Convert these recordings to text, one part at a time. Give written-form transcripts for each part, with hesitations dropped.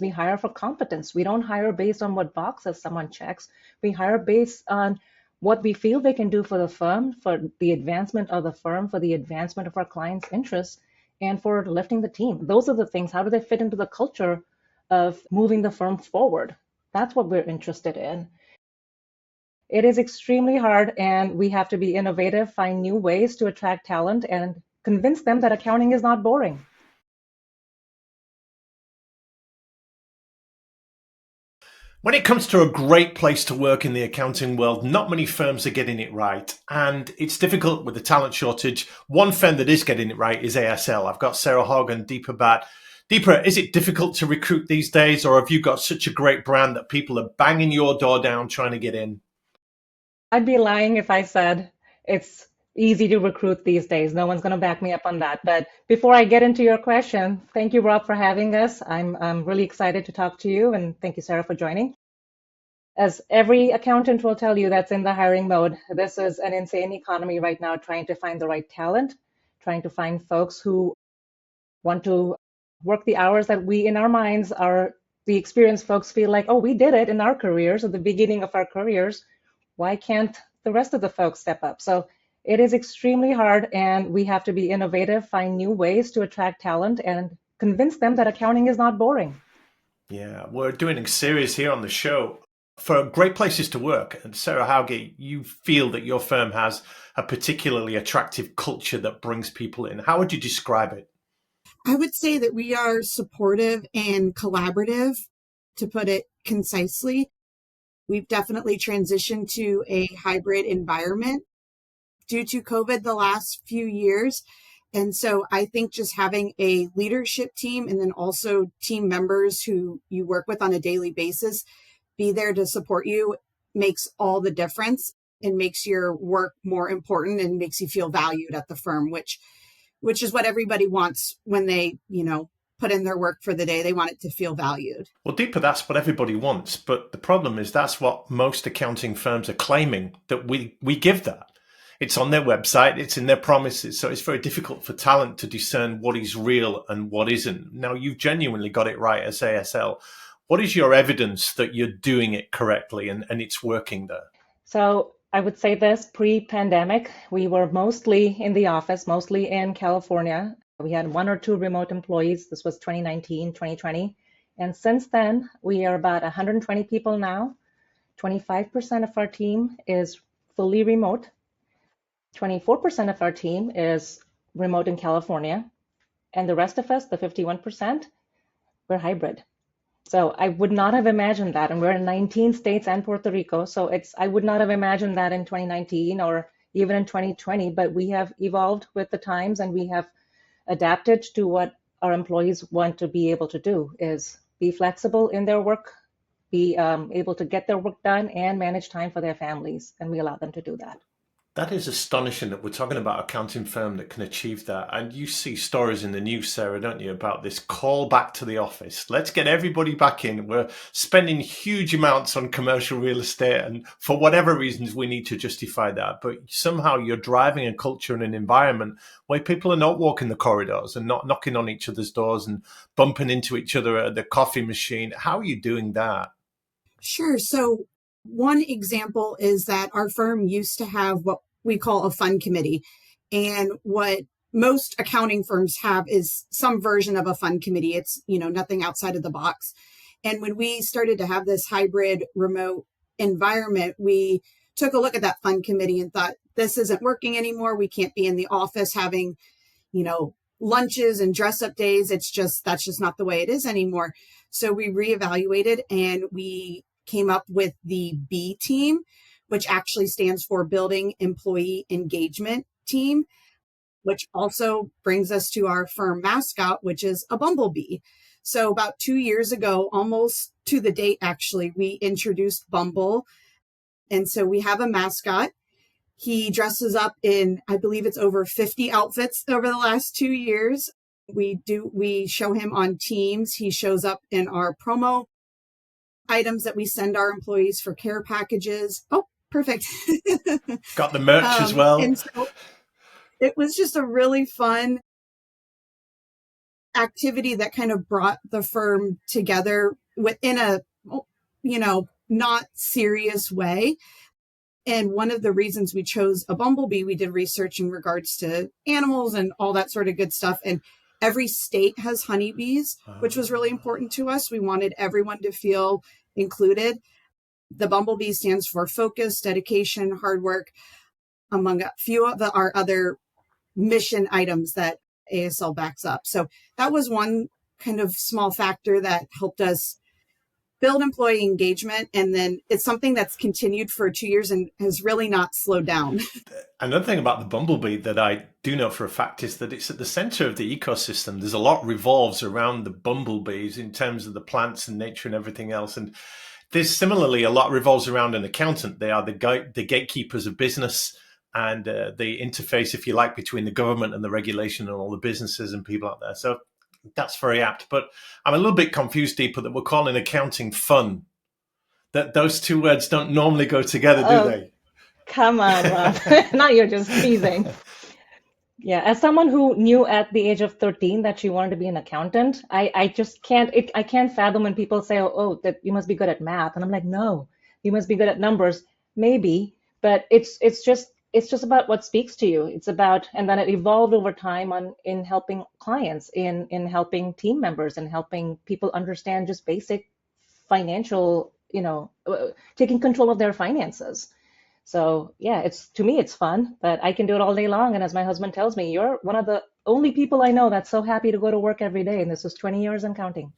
We hire for competence. We don't hire based on what boxes someone checks. We hire based on what we feel they can do for the firm, for the advancement of the firm, for the advancement of our clients' interests, and for lifting the team. Those are the things. How do they fit into the culture of moving the firm forward? That's what we're interested in. It is extremely hard, and we have to be innovative, find new ways to attract talent, and convince them that accounting is not boring. When it comes to a great place to work in the accounting world, not many firms are getting it right. And it's difficult with the talent shortage. One firm that is getting it right is ASL. I've got Sarah Hauge and Deepa Bhat. Deepa, is it difficult to recruit these days, or have you got such a great brand that people are banging your door down trying to get in? I'd be lying if I said it's easy to recruit these days. No one's going to back me up on that. But before I get into your question, thank you, Rob, for having us. I'm really excited to talk to you, and thank you, Sarah, for joining. As every accountant will tell you that's in the hiring mode, this is an insane economy right now, trying to find the right talent, trying to find folks who want to work the hours that we, in our minds, are the experienced folks feel like, oh, we did it in our careers, at the beginning of our careers. Why can't the rest of the folks step up? So it is extremely hard, and we have to be innovative, find new ways to attract talent, and convince them that accounting is not boring. Yeah, we're doing a series here on the show for great places to work. And Sarah Hauge, you feel that your firm has a particularly attractive culture that brings people in. How would you describe it? I would say that we are supportive and collaborative, to put it concisely. We've definitely transitioned to a hybrid environment due to COVID the last few years. And so I think just having a leadership team and then also team members who you work with on a daily basis be there to support you makes all the difference and makes your work more important and makes you feel valued at the firm, which is what everybody wants when they, put in their work for the day. They want it to feel valued. Well, Deepa, that's what everybody wants. But the problem is that's what most accounting firms are claiming, that we give that. It's on their website, it's in their promises. So it's very difficult for talent to discern what is real and what isn't. Now, you've genuinely got it right as ASL. What is your evidence that you're doing it correctly and it's working there? So I would say this, pre-pandemic, we were mostly in the office, mostly in California. We had one or two remote employees. This was 2019, 2020. And since then, we are about 120 people now. 25% of our team is fully remote. 24% of our team is remote in California. And the rest of us, the 51%, we're hybrid. So I would not have imagined that. And we're in 19 states and Puerto Rico. So I would not have imagined that in 2019 or even in 2020, but we have evolved with the times and we have adapted to what our employees want to be able to do, is be flexible in their work, be able to get their work done and manage time for their families. And we allow them to do that. That is astonishing that we're talking about an accounting firm that can achieve that. And you see stories in the news, Sarah, don't you, about this call back to the office. Let's get everybody back in. We're spending huge amounts on commercial real estate. And for whatever reasons, we need to justify that. But somehow you're driving a culture and an environment where people are not walking the corridors and not knocking on each other's doors and bumping into each other at the coffee machine. How are you doing that? Sure. So one example is that our firm used to have what we call a fund committee. And what most accounting firms have is some version of a fund committee. It's, nothing outside of the box. And when we started to have this hybrid remote environment, we took a look at that fund committee and thought, this isn't working anymore. We can't be in the office having, lunches and dress up days. That's just not the way it is anymore. So we reevaluated and we came up with the B team, which actually stands for Building Employee Engagement Team, which also brings us to our firm mascot, which is a bumblebee. So about 2 years ago, almost to the date, actually, we introduced Bumble. And so we have a mascot. He dresses up in, I believe it's over 50 outfits over the last 2 years. We show him on Teams. He shows up in our promo items that we send our employees for care packages. Oh, perfect. Got the merch as well. And so it was just a really fun activity that kind of brought the firm together within a, not serious way. And one of the reasons we chose a bumblebee, we did research in regards to animals and all that sort of good stuff. And every state has honeybees, which was really important to us. We wanted everyone to feel included. The bumblebee stands for focus, dedication, hard work, among a few of our other mission items that ASL backs up. So that was one kind of small factor that helped us build employee engagement. And then it's something that's continued for 2 years and has really not slowed down. Another thing about the bumblebee that I do know for a fact is that it's at the center of the ecosystem. There's a lot revolves around the bumblebees in terms of the plants and nature and everything else. And there's similarly a lot revolves around an accountant. They are the gatekeepers of business and the interface, if you like, between the government and the regulation and all the businesses and people out there. So that's very apt. But I'm a little bit confused, Deepa, that we're calling accounting fun. That those two words don't normally go together, do they? Come on, Rob. Now you're just teasing. Yeah, as someone who knew at the age of 13 that she wanted to be an accountant, I just can't, I can't fathom when people say, oh, that you must be good at math. And I'm like, no, you must be good at numbers. Maybe, but it's just about what speaks to you. It's about, and then it evolved over time in helping clients, in helping team members, and helping people understand just basic financial, taking control of their finances. So yeah, to me, it's fun, but I can do it all day long. And as my husband tells me, you're one of the only people I know that's so happy to go to work every day. And this was 20 years and counting.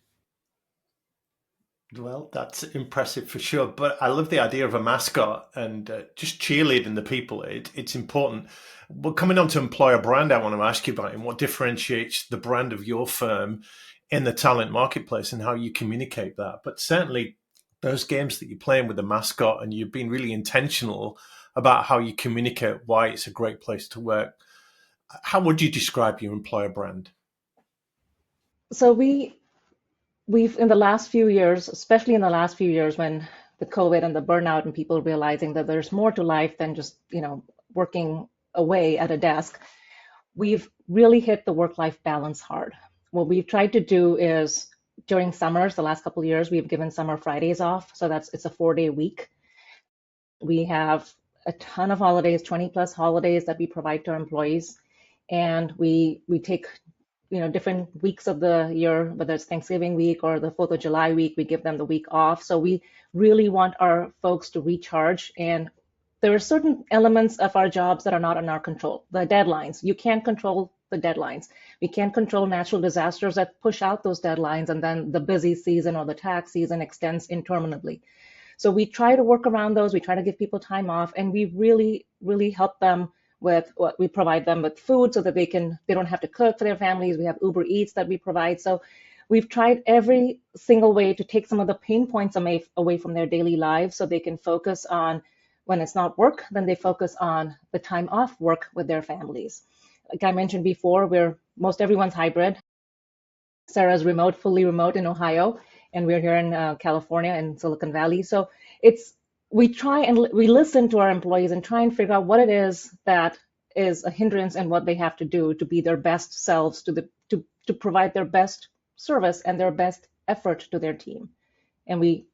Well, that's impressive for sure. But I love the idea of a mascot and just cheerleading the people. It's important. But coming on to employer brand, I want to ask you about what differentiates the brand of your firm in the talent marketplace and how you communicate that. But certainly those games that you're playing with the mascot, and you've been really intentional about how you communicate why it's a great place to work. How would you describe your employer brand? So we've in the last few years, especially in the last few years when the COVID and the burnout and people realizing that there's more to life than just, working away at a desk, we've really hit the work-life balance hard. What we've tried to do is during summers, the last couple of years, we've given summer Fridays off. So it's a 4-day week. We have a ton of holidays, 20 plus holidays that we provide to our employees. And we take different weeks of the year, whether it's Thanksgiving week or the 4th of July week, we give them the week off. So we really want our folks to recharge. And there are certain elements of our jobs that are not in our control. The deadlines, you can't control the deadlines. We can't control natural disasters that push out those deadlines, and then the busy season or the tax season extends interminably. So we try to work around those. We try to give people time off, and we really, really help them with what we provide them with food so that they don't have to cook for their families. We have Uber Eats that we provide. So we've tried every single way to take some of the pain points away from their daily lives so they can focus on, when it's not work, then they focus on the time off work with their families. Like I mentioned before, most everyone's hybrid. Sarah's fully remote in Ohio, and we're here in California in Silicon Valley. So we try and we listen to our employees and try and figure out what it is that is a hindrance and what they have to do to be their best selves, to provide their best service and their best effort to their team. And we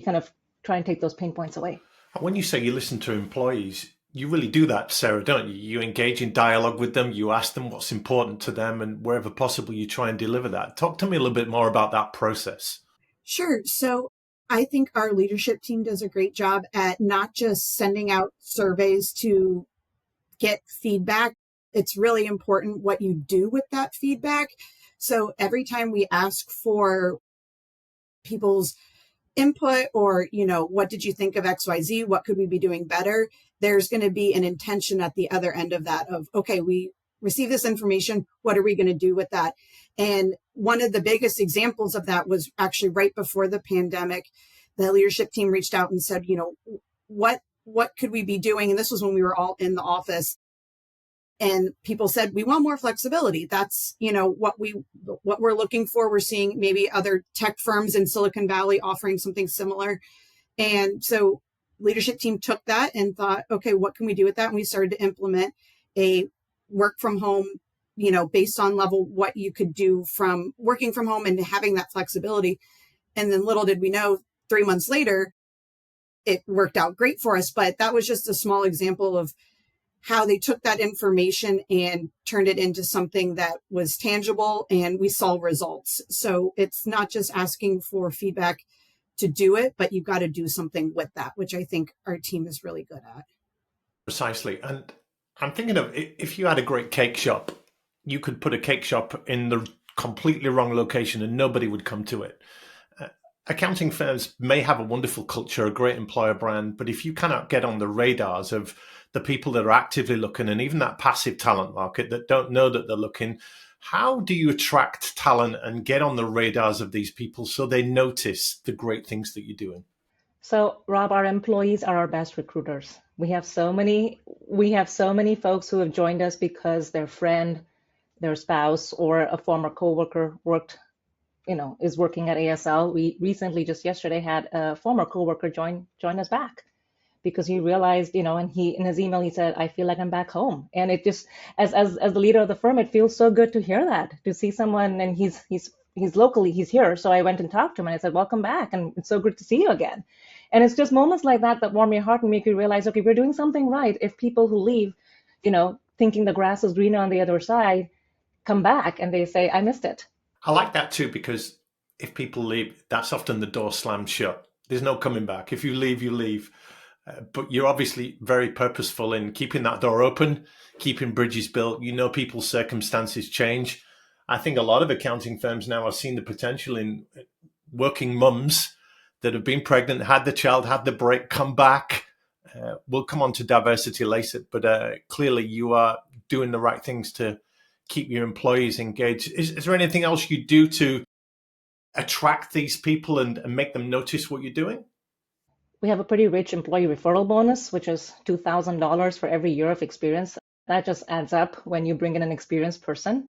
kind of try and take those pain points away. When you say you listen to employees, you really do that, Sarah, don't you? You engage in dialogue with them, you ask them what's important to them, and wherever possible, you try and deliver that. Talk to me a little bit more about that process. Sure. So I think our leadership team does a great job at not just sending out surveys to get feedback. It's really important what you do with that feedback. So every time we ask for people's input or, what did you think of XYZ? What could we be doing better? There's going to be an intention at the other end of that of, okay, we receive this information. What are we going to do with that? And one of the biggest examples of that was actually right before the pandemic. The leadership team reached out and said, what could we be doing? And this was when we were all in the office. And people said, we want more flexibility. That's, what we're looking for. We're seeing maybe other tech firms in Silicon Valley offering something similar. And so leadership team took that and thought, okay, what can we do with that? And we started to implement a work from home based on level, what you could do from working from home and having that flexibility. And then little did we know, 3 months later, it worked out great for us. But that was just a small example of how they took that information and turned it into something that was tangible, and we saw results. So it's not just asking for feedback to do it, but you've got to do something with that, which I think our team is really good at. Precisely. And I'm thinking of, if you had a great cake shop, you could put a cake shop in the completely wrong location and nobody would come to it. Accounting firms may have a wonderful culture, a great employer brand, but if you cannot get on the radars of the people that are actively looking, and even that passive talent market that don't know that they're looking, how do you attract talent and get on the radars of these people so they notice the great things that you're doing? So, Rob, our employees are our best recruiters. We have so many folks who have joined us because their friend, their spouse, or a former coworker is working at ASL. We recently, just yesterday, had a former coworker join us back because he realized, and he, in his email, he said, "I feel like I'm back home." And it just, as the leader of the firm, it feels so good to hear that, to see someone, and he's locally, he's here. So I went and talked to him and I said, "Welcome back. And it's so good to see you again." And it's just moments like that that warm your heart and make you realize, okay, we're doing something right. If people who leave, thinking the grass is greener on the other side, come back and they say, "I missed it." I like that too, because if people leave, that's often the door slammed shut. There's no coming back. If you leave, you leave. But you're obviously very purposeful in keeping that door open, keeping bridges built. People's circumstances change. I think a lot of accounting firms now are seeing the potential in working mums that have been pregnant, had the child, had the break, come back. We'll come on to diversity later, but clearly you are doing the right things to keep your employees engaged. Is there anything else you do to attract these people and make them notice what you're doing? We have a pretty rich employee referral bonus, which is $2,000 for every year of experience. That just adds up when you bring in an experienced person.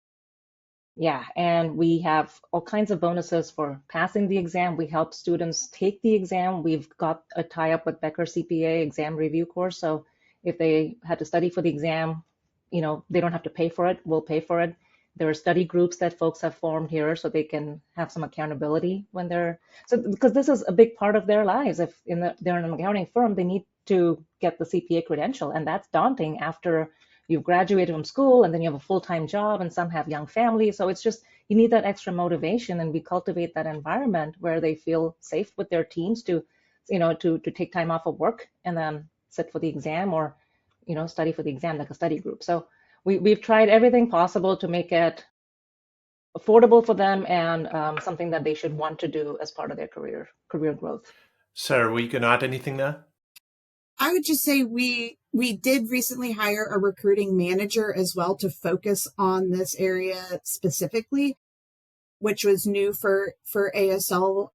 Yeah, and we have all kinds of bonuses for passing the exam. We help students take the exam. We've got a tie-up with Becker CPA exam review course. So if they had to study for the exam, they don't have to pay for it. We'll pay for it. There are study groups that folks have formed here so they can have some accountability because this is a big part of their lives. If they're in an accounting firm, they need to get the CPA credential, and that's daunting after you've graduated from school and then you have a full-time job, and some have young families. So it's just, you need that extra motivation, and we cultivate that environment where they feel safe with their teams to take time off of work and then sit for the exam or study for the exam like a study group. So we've tried everything possible to make it affordable for them and something that they should want to do as part of their career growth. Sarah, were you going to add anything there? I would just say we did recently hire a recruiting manager as well to focus on this area specifically, which was new for ASL.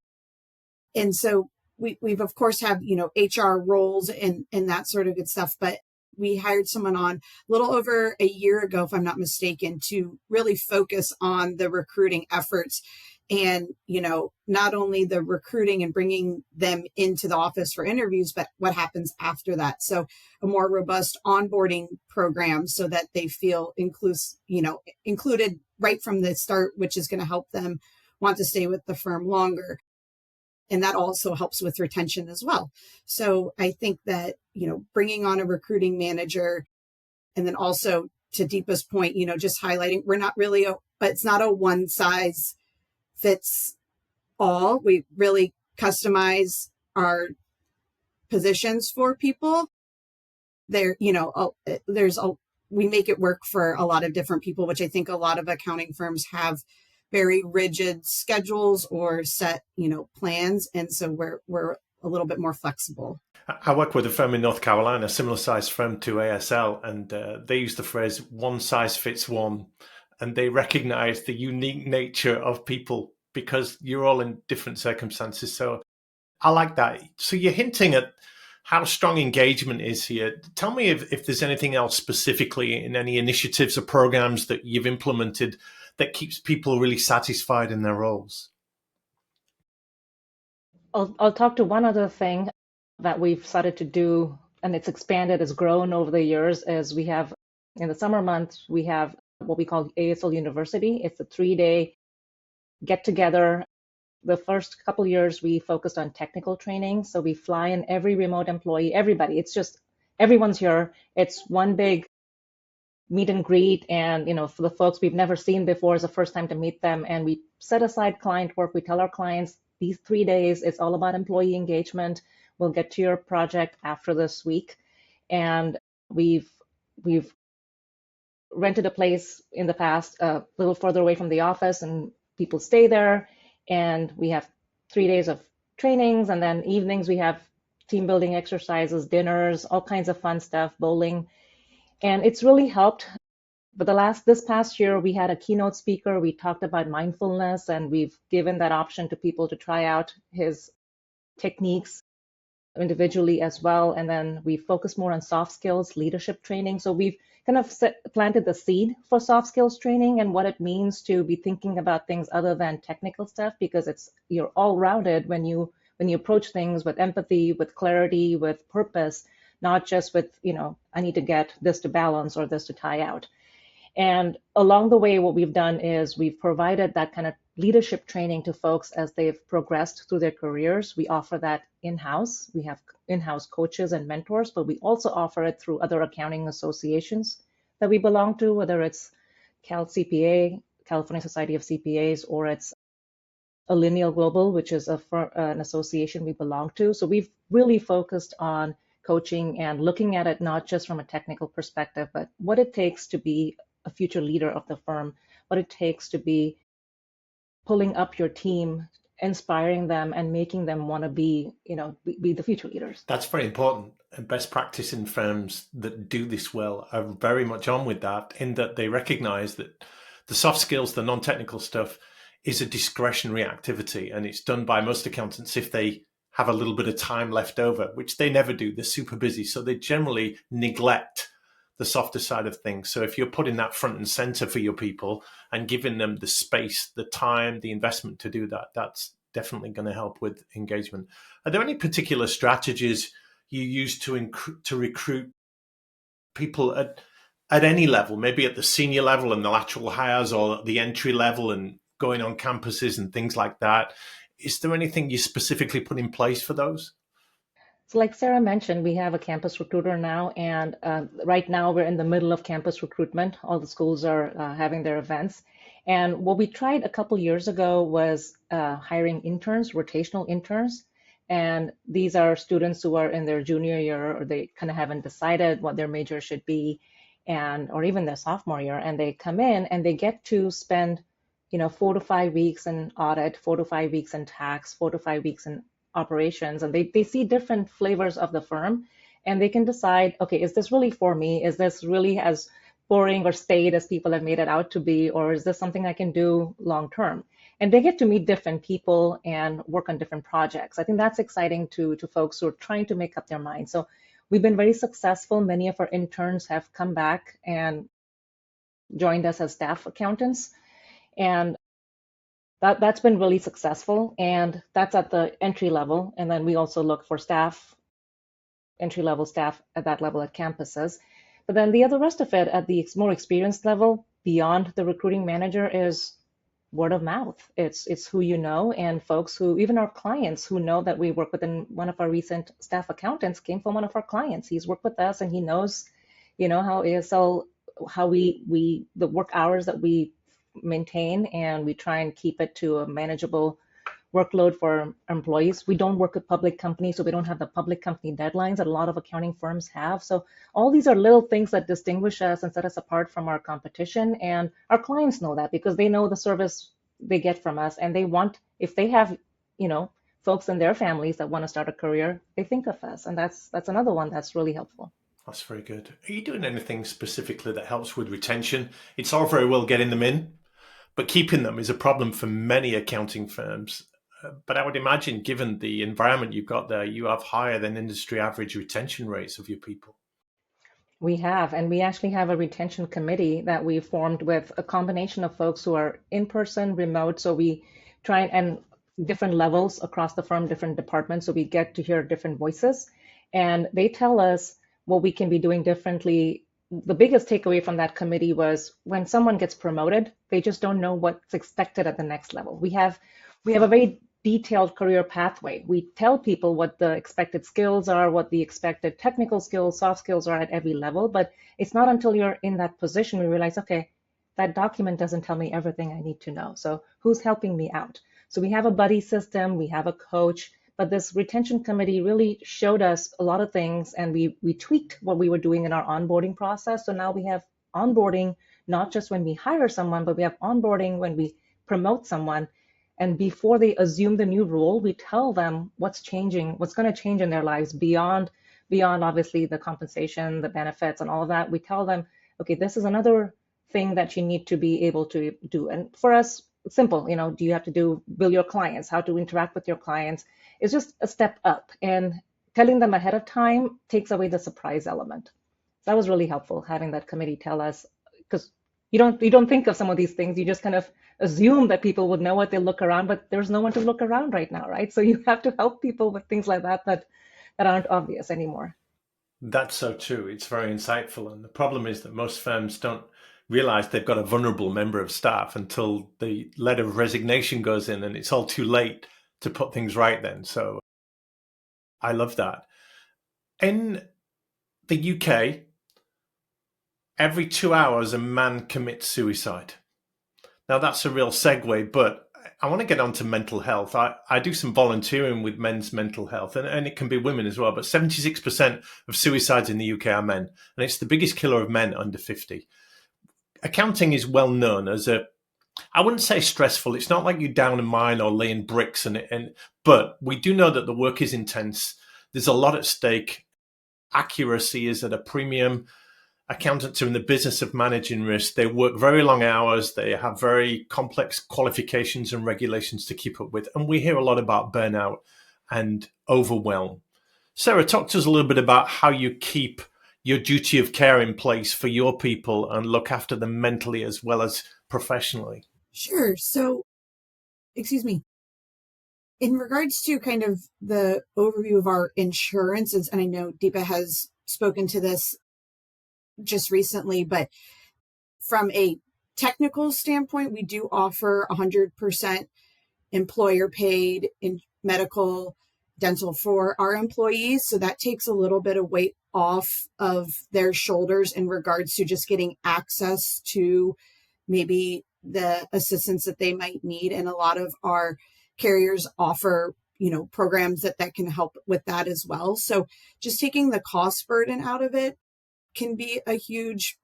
And so we've of course have, HR roles and that sort of good stuff, but we hired someone on a little over a year ago, if I'm not mistaken, to really focus on the recruiting efforts and, not only the recruiting and bringing them into the office for interviews, but what happens after that. So a more robust onboarding program so that they feel included right from the start, which is going to help them want to stay with the firm longer. And that also helps with retention as well. So I think that, bringing on a recruiting manager, and then also to Deepa's point, just highlighting, we're not really, it's not a one size fits all. We really customize our positions for people. We make it work for a lot of different people, which I think a lot of accounting firms have very rigid schedules or set, plans. And so we're a little bit more flexible. I work with a firm in North Carolina, a similar size firm to ASL, and they use the phrase "one size fits one," and they recognize the unique nature of people because you're all in different circumstances. So I like that. So you're hinting at how strong engagement is here. Tell me if there's anything else specifically in any initiatives or programs that you've implemented that keeps people really satisfied in their roles. I'll talk to one other thing that we've started to do, and it's expanded, has grown over the years, is we have, in the summer months, we have what we call ASL University. It's a 3-day get together. The first couple years we focused on technical training. So we fly in every remote employee, everybody. It's just everyone's here. It's one big meet and greet. And, for the folks we've never seen before, it's the first time to meet them. And we set aside client work. We tell our clients these 3 days, it's all about employee engagement. We'll get to your project after this week. And we've rented a place in the past a little further away from the office, and people stay there. And we have 3 days of trainings, and then evenings we have team building exercises, dinners, all kinds of fun stuff, bowling. And it's really helped. But this past year, we had a keynote speaker. We talked about mindfulness, and we've given that option to people to try out his techniques individually as well. And then we focus more on soft skills, leadership training. So we've kind of planted the seed for soft skills training and what it means to be thinking about things other than technical stuff, because you're all rounded when you approach things with empathy, with clarity, with purpose, not just with, I need to get this to balance or this to tie out. And along the way, what we've done is we've provided that kind of leadership training to folks as they've progressed through their careers. We offer that in-house. We have in-house coaches and mentors, but we also offer it through other accounting associations that we belong to, whether it's Cal CPA, California Society of CPAs, or it's Lineal Global, which is an association we belong to. So we've really focused on coaching and looking at it not just from a technical perspective, but what it takes to be a future leader of the firm, what it takes to be pulling up your team, inspiring them, and making them want to be the future leaders. That's very important. And best practice in firms that do this well are very much on with that, in that they recognize that the soft skills, the non-technical stuff, is a discretionary activity, and it's done by most accountants if they have a little bit of time left over, which they never do. They're super busy, so they generally neglect the softer side of things. So if you're putting that front and center for your people and giving them the space, the time, the investment to do that, that's definitely going to help with engagement. Are there any particular strategies you use to recruit people at any level, maybe at the senior level and the lateral hires, or the entry level and going on campuses and things like that? Is there anything you specifically put in place for those? So like Sarah mentioned, we have a campus recruiter now, and right now we're in the middle of campus recruitment. All the schools are having their events. And what we tried a couple years ago was hiring interns, rotational interns. And these are students who are in their junior year, or they kind of haven't decided what their major should be, or even their sophomore year. And they come in and they get to spend 4 to 5 weeks in audit, 4 to 5 weeks in tax, 4 to 5 weeks in operations, and they see different flavors of the firm, and they can decide, okay, is this really for me? Is this really as boring or staid as people have made it out to be, or is this something I can do long term? And they get to meet different people and work on different projects. I think that's exciting to folks who are trying to make up their mind. So we've been very successful. Many of our interns have come back and joined us as staff accountants, and that's been really successful, and that's at the entry level. And then we also look for entry level staff at that level at campuses. But then the rest of it at the more experienced level, beyond the recruiting manager, is word of mouth. It's who you know, and folks who, even our clients who know that we work with. And one of our recent staff accountants came from one of our clients. He's worked with us, and he knows, how ASL, how the work hours that we maintain, and we try and keep it to a manageable workload for employees. We don't work with public companies, so we don't have the public company deadlines that a lot of accounting firms have. So all these are little things that distinguish us and set us apart from our competition. And our clients know that, because they know the service they get from us, and they want, if they have, folks in their families that want to start a career, they think of us. And that's another one that's really helpful. That's very good. Are you doing anything specifically that helps with retention? It's all very well getting them in, but keeping them is a problem for many accounting firms. But I would imagine, given the environment you've got there, you have higher than industry average retention rates of your people. We have, and we actually have a retention committee that we formed with a combination of folks who are in person, remote. So we try and different levels across the firm, different departments. So we get to hear different voices, and they tell us what we can be doing differently the biggest takeaway from that committee was when someone gets promoted, they just don't know what's expected at the next level. We have a very detailed career pathway. We tell people what the expected skills are, what the expected technical skills, soft skills are at every level, but it's not until you're in that position we realize, okay, that document doesn't tell me everything I need to know. So who's helping me out? So we have a buddy system, we have a coach, but this retention committee really showed us a lot of things, and we tweaked what we were doing in our onboarding process. So now we have onboarding not just when we hire someone, but we have onboarding when we promote someone. And before they assume the new role, we tell them what's changing, what's going to change in their lives beyond obviously the compensation, the benefits, and all of that. We tell them, okay, this is another thing that you need to be able to do. And for us, it's simple. Do you have to bill your clients, how to interact with your clients? It's just a step up. And telling them ahead of time takes away the surprise element. That was really helpful, having that committee tell us, because you don't think of some of these things. You just kind of assume that people would know what they look around, but there's no one to look around right now, right? So you have to help people with things like that aren't obvious anymore. That's so true. It's very insightful. And the problem is that most firms don't realize they've got a vulnerable member of staff until the letter of resignation goes in, and it's all too late to put things right then. So I love that. In the UK, every 2 hours, a man commits suicide. Now, that's a real segue, but I want to get on to mental health. I do some volunteering with men's mental health, and it can be women as well, but 76% of suicides in the UK are men, and it's the biggest killer of men under 50. Accounting is well known as I wouldn't say stressful. It's not like you're down a mine or laying bricks, but we do know that the work is intense. There's a lot at stake. Accuracy is at a premium. Accountants are in the business of managing risk. They work very long hours. They have very complex qualifications and regulations to keep up with. And we hear a lot about burnout and overwhelm. Sarah, talk to us a little bit about how you keep your duty of care in place for your people and look after them mentally as well as professionally. Sure. So, in regards to kind of the overview of our insurances, and I know Deepa has spoken to this just recently, but from a technical standpoint, we do offer 100% employer paid in medical, dental for our employees. So that takes a little bit of weight off of their shoulders in regards to just getting access to maybe the assistance that they might need. And a lot of our carriers offer, programs that can help with that as well. So just taking the cost burden out of it can be a huge,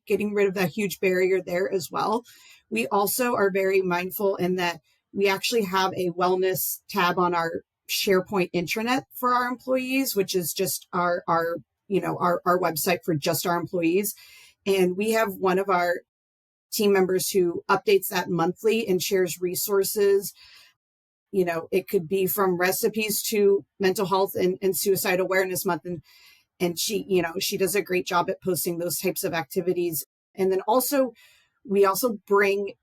getting rid of that huge barrier there as well. We also are very mindful in that we actually have a wellness tab on our SharePoint intranet for our employees, which is just our website for just our employees. And we have one of our team members who updates that monthly and shares resources. It could be from recipes to mental health and suicide awareness month. And she does a great job at posting those types of activities. And then we also bring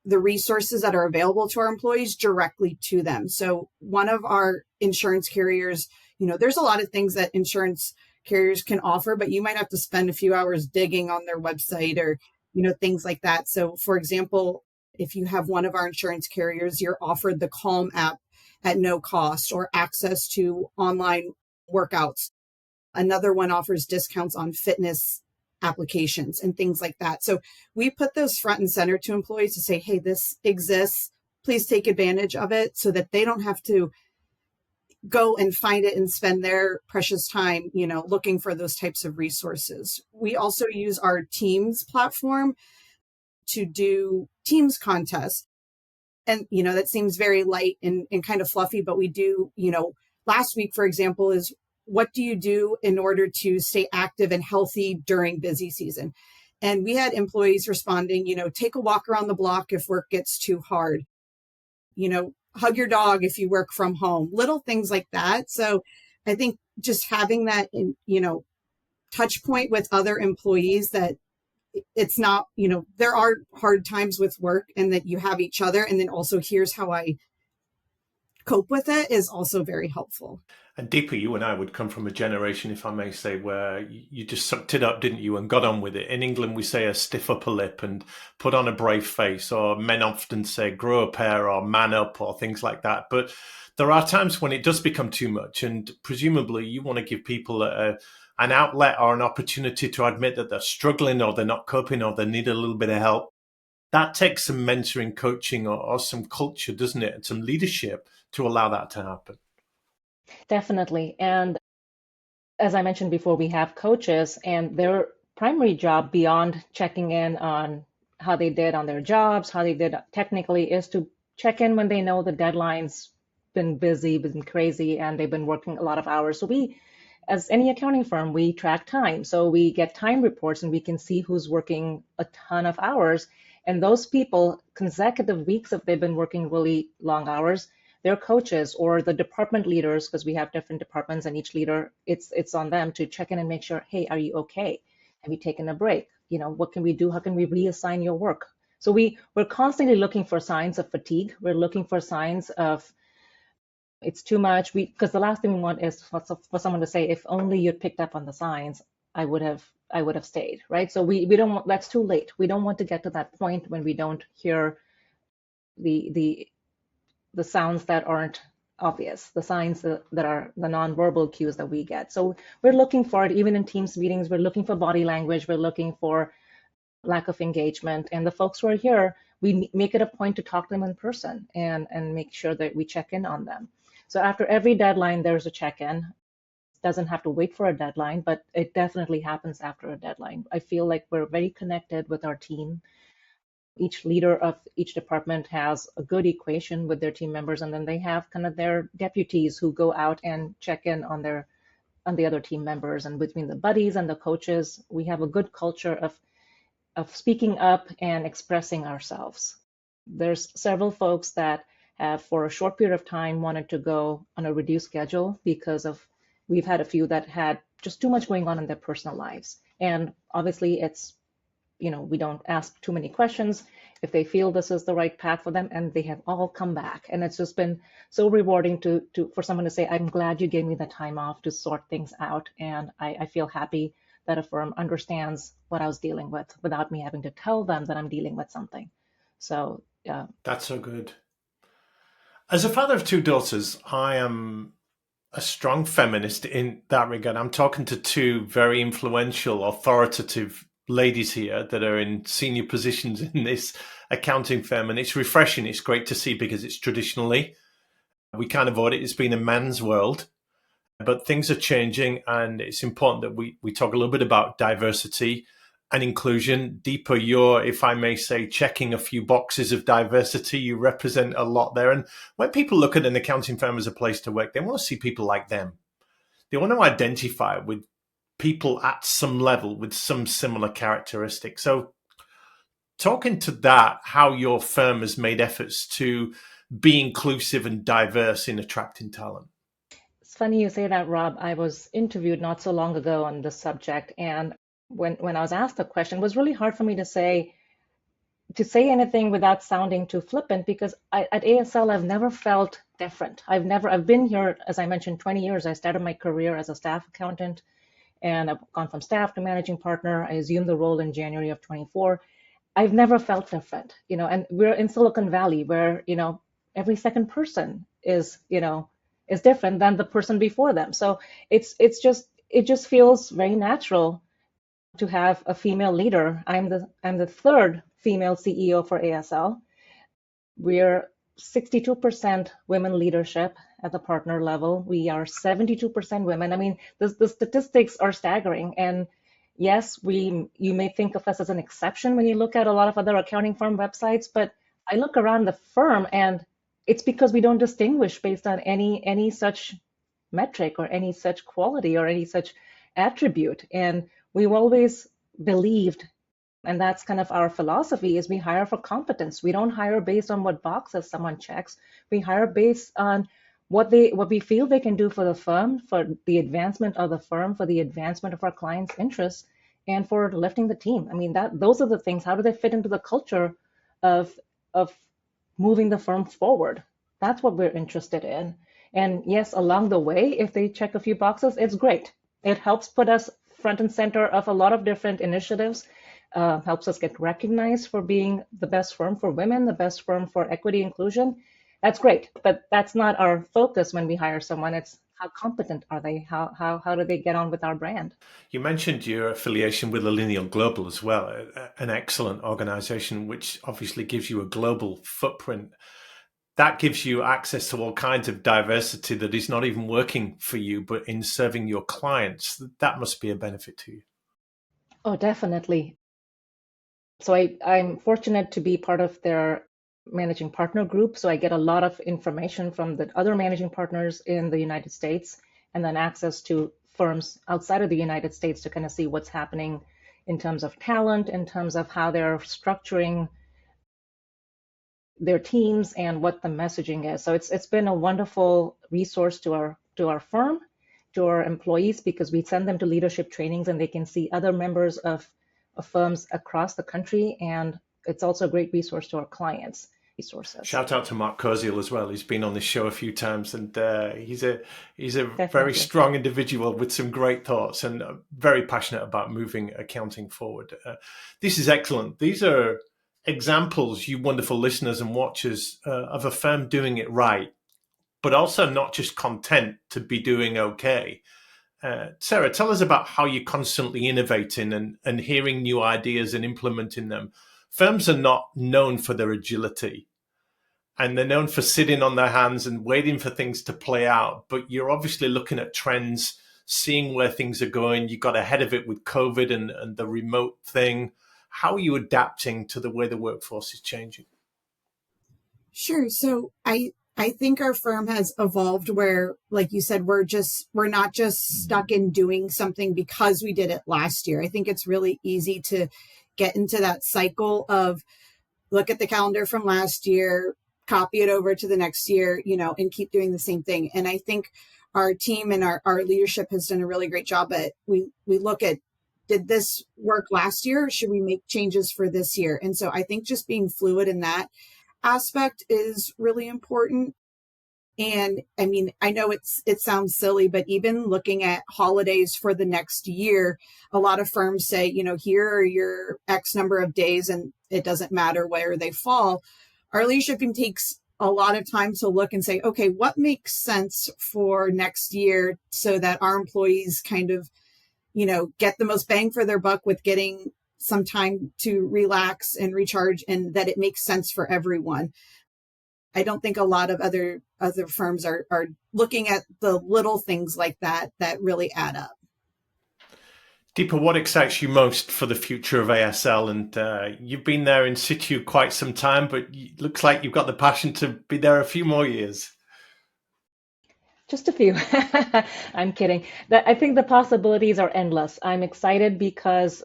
the resources that are available to our employees directly to them. So one of our insurance carriers, there's a lot of things that insurance carriers can offer, but you might have to spend a few hours digging on their website or, things like that. So for example, if you have one of our insurance carriers, you're offered the Calm app at no cost or access to online workouts. Another one offers discounts on fitness applications and things like that. So we put those front and center to employees to say, hey, this exists. Please take advantage of it so that they don't have to go and find it and spend their precious time, looking for those types of resources. We also use our Teams platform to do Teams contests. And, that seems very light and kind of fluffy, but we do, last week, for example, is what do you do in order to stay active and healthy during busy season? And we had employees responding, take a walk around the block if work gets too hard, hug your dog if you work from home, little things like that. So I think just having that, touch point with other employees that it's not, there are hard times with work and that you have each other. And then also here's how I cope with it is also very helpful. And Deepa, you and I would come from a generation, if I may say, where you just sucked it up, didn't you, and got on with it. In England, we say a stiff upper lip and put on a brave face, or men often say grow a pair or man up or things like that. But there are times when it does become too much, and presumably you want to give people an outlet or an opportunity to admit that they're struggling or they're not coping or they need a little bit of help. That takes some mentoring, coaching, or some culture, doesn't it, and some leadership to allow that to happen. Definitely. And as I mentioned before, we have coaches, and their primary job beyond checking in on how they did on their jobs, how they did technically, is to check in when they know the deadline's been busy, been crazy, and they've been working a lot of hours. So we, as any accounting firm, we track time. So we get time reports and we can see who's working a ton of hours. And those people, consecutive weeks, if they've been working really long hours, their coaches or the department leaders, because we have different departments and each leader, it's on them to check in and make sure, hey, are you okay? Have you taken a break? What can we do? How can we reassign your work? So we're constantly looking for signs of fatigue. We're looking for signs of it's too much. Because the last thing we want is for someone to say, if only you'd picked up on the signs, I would have stayed, right? So we don't want, that's too late. We don't want to get to that point when we don't hear the sounds that aren't obvious, the signs that are the nonverbal cues that we get. So we're looking for it, even in Teams meetings, we're looking for body language, we're looking for lack of engagement. And the folks who are here, we make it a point to talk to them in person and make sure that we check in on them. So after every deadline, there's a check-in. It doesn't have to wait for a deadline, but it definitely happens after a deadline. I feel like we're very connected with our team. Each leader of each department has a good equation with their team members, and then they have kind of their deputies who go out and check in on the other team members. And between the buddies and the coaches, we have a good culture of speaking up and expressing ourselves. There's several folks that have, for a short period of time, wanted to go on a reduced schedule because we've had a few that had just too much going on in their personal lives. And obviously it's, we don't ask too many questions if they feel this is the right path for them, and they have all come back. And it's just been so rewarding for someone to say, I'm glad you gave me the time off to sort things out. And I feel happy that a firm understands what I was dealing with without me having to tell them that I'm dealing with something. So, yeah. That's so good. As a father of two daughters, I am a strong feminist in that regard. I'm talking to two very influential, authoritative ladies here that are in senior positions in this accounting firm, and it's refreshing. It's great to see, because it's traditionally, we can't avoid it, it's been a man's world, but things are changing, and it's important that we talk a little bit about diversity and inclusion. Deepa, you're, if I may say, checking a few boxes of diversity. You represent a lot there. And when people look at an accounting firm as a place to work, they want to see people like them. They want to identify with people at some level with some similar characteristics. So talking to that, how your firm has made efforts to be inclusive and diverse in attracting talent. It's funny you say that, Rob. I was interviewed not so long ago on this subject, and when I was asked the question, it was really hard for me to say anything without sounding too flippant, because at ASL, I've never felt different. I've been here, as I mentioned, 20 years. I started my career as a staff accountant, and I've gone from staff to managing partner. I assumed the role in January of 24. I've never felt different, and we're in Silicon Valley where, every second person is different than the person before them. So it just feels very natural to have a female leader. I'm the third female CEO for ASL. We're 62% women leadership at the partner level. We are 72% women. I mean, the statistics are staggering. And yes, you may think of us as an exception when you look at a lot of other accounting firm websites, but I look around the firm, and it's because we don't distinguish based on any such metric or any such quality or any such attribute. And we've always believed, and that's kind of our philosophy, is we hire for competence. We don't hire based on what boxes someone checks. We hire based on what we feel they can do for the firm, for the advancement of the firm, for the advancement of our clients' interests, and for lifting the team. I mean, those are the things. How do they fit into the culture of moving the firm forward? That's what we're interested in. And yes, along the way, if they check a few boxes, it's great. It helps put us front and center of a lot of different initiatives, helps us get recognized for being the best firm for women, the best firm for equity inclusion. That's great, but that's not our focus when we hire someone. It's how competent are they? How do they get on with our brand? You mentioned your affiliation with Lineal Global as well, an excellent organization which obviously gives you a global footprint. That gives you access to all kinds of diversity that is not even working for you, but in serving your clients. That must be a benefit to you. Oh, definitely. So I'm fortunate to be part of their managing partner group. So I get a lot of information from the other managing partners in the United States, and then access to firms outside of the United States to kind of see what's happening in terms of talent, in terms of how they're structuring their teams and what the messaging is. So it's been a wonderful resource to our firm, to our employees, because we send them to leadership trainings and they can see other members of firms across the country. And it's also a great resource to our clients. Resources. Shout out to Mark Koziel as well. He's been on this show a few times, and he's a Definitely. very strong individual with some great thoughts, and very passionate about moving accounting forward. This is excellent. These are examples, you wonderful listeners and watchers, of a firm doing it right, but also not just content to be doing okay. Sarah, tell us about how you're constantly innovating and hearing new ideas and implementing them. Firms are not known for their agility, and they're known for sitting on their hands and waiting for things to play out. But you're obviously looking at trends, seeing where things are going. You got ahead of it with COVID and the remote thing. How are you adapting to the way the workforce is changing? Sure. So I think our firm has evolved where, like you said, we're not just stuck in doing something because we did it last year. I think it's really easy to get into that cycle of look at the calendar from last year, copy it over to the next year, and keep doing the same thing. And I think our team and our leadership has done a really great job at, we look at, did this work last year? Or should we make changes for this year? And so I think just being fluid in that aspect is really important. And I mean, I know it sounds silly, but even looking at holidays for the next year, a lot of firms say, here are your X number of days and it doesn't matter where they fall. Our leadership team takes a lot of time to look and say, okay, what makes sense for next year so that our employees kind of, get the most bang for their buck with getting some time to relax and recharge, and that it makes sense for everyone. I don't think a lot of other firms are looking at the little things like that really add up. Deepa, what excites you most for the future of ASL? And you've been there in situ quite some time, but it looks like you've got the passion to be there a few more years. Just a few. I'm kidding. I think the possibilities are endless. I'm excited because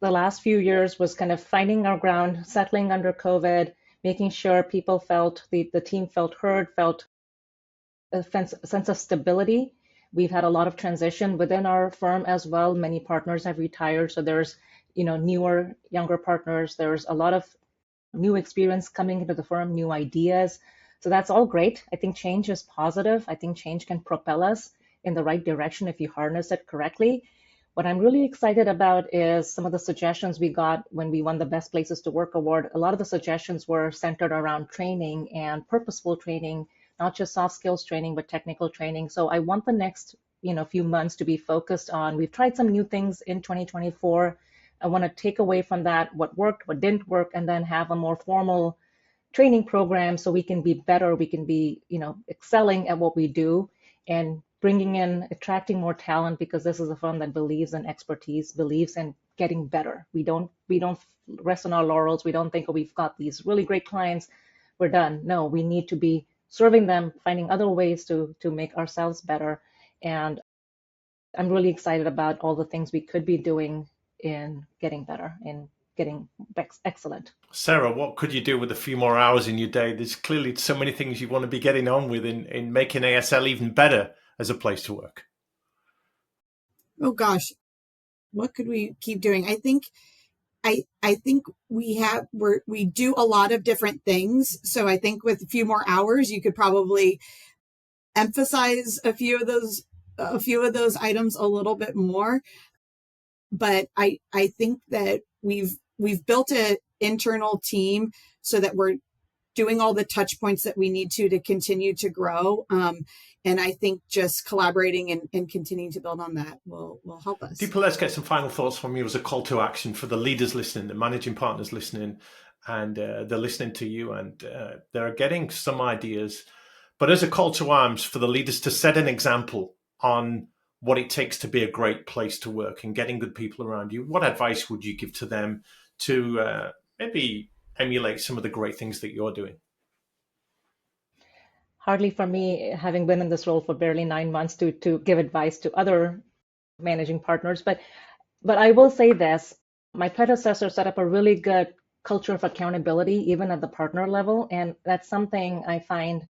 the last few years was kind of finding our ground, settling under COVID, making sure people felt, the team felt heard, felt a sense of stability. We've had a lot of transition within our firm as well. Many partners have retired, so there's newer, younger partners. There's a lot of new experience coming into the firm, new ideas. So that's all great. I think change is positive. I think change can propel us in the right direction if you harness it correctly. What I'm really excited about is some of the suggestions we got when we won the Best Places to Work award. A lot of the suggestions were centered around training and purposeful training, not just soft skills training, but technical training. So I want the next few months to be focused on, we've tried some new things in 2024. I want to take away from that what worked, what didn't work, and then have a more formal training program so we can be better, we can be excelling at what we do, and attracting more talent, because this is a firm that believes in expertise, believes in getting better. We don't rest on our laurels. We don't think, oh, we've got these really great clients, we're done. No, we need to be serving them, finding other ways to make ourselves better. And I'm really excited about all the things we could be doing in getting better, in getting excellent. Sarah, what could you do with a few more hours in your day? There's clearly so many things you want to be getting on with in making ASL even better as a place to work. Oh gosh, what could we keep doing? I think I think we do a lot of different things. So I think with a few more hours, you could probably emphasize a few of those items a little bit more. But I think that we've built an internal team so that we're doing all the touch points that we need to continue to grow. And I think just collaborating and continuing to build on that will help us. Deepa, let's get some final thoughts from you as a call to action for the leaders listening, the managing partners listening, and they're listening to you and they're getting some ideas. But as a call to arms for the leaders to set an example on what it takes to be a great place to work and getting good people around you, what advice would you give to them to maybe emulate some of the great things that you're doing? Hardly for me, having been in this role for barely 9 months, to give advice to other managing partners. But I will say this: my predecessor set up a really good culture of accountability, even at the partner level, and that's something I find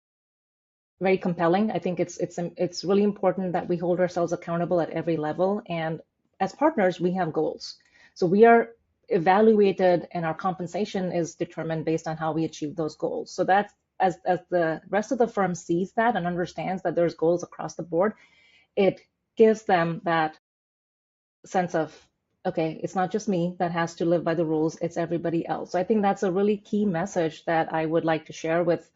very compelling. I think it's really important that we hold ourselves accountable at every level. And as partners, we have goals. So we are evaluated and our compensation is determined based on how we achieve those goals. So that's, as the rest of the firm sees that and understands that there's goals across the board, it gives them that sense of, okay, it's not just me that has to live by the rules, it's everybody else. So I think that's a really key message that I would like to share with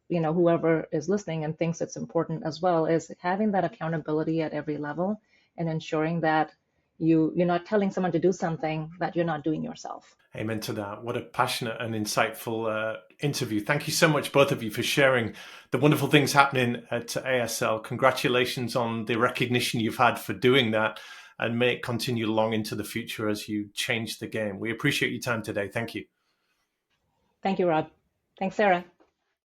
whoever is listening and thinks it's important as well, is having that accountability at every level and ensuring that you're not telling someone to do something that you're not doing yourself. Amen to that. What a passionate and insightful interview. Thank you so much, both of you, for sharing the wonderful things happening at ASL. Congratulations on the recognition you've had for doing that, and may it continue long into the future as you change the game. We appreciate your time today. Thank you. Thank you, Rob. Thanks, Sarah.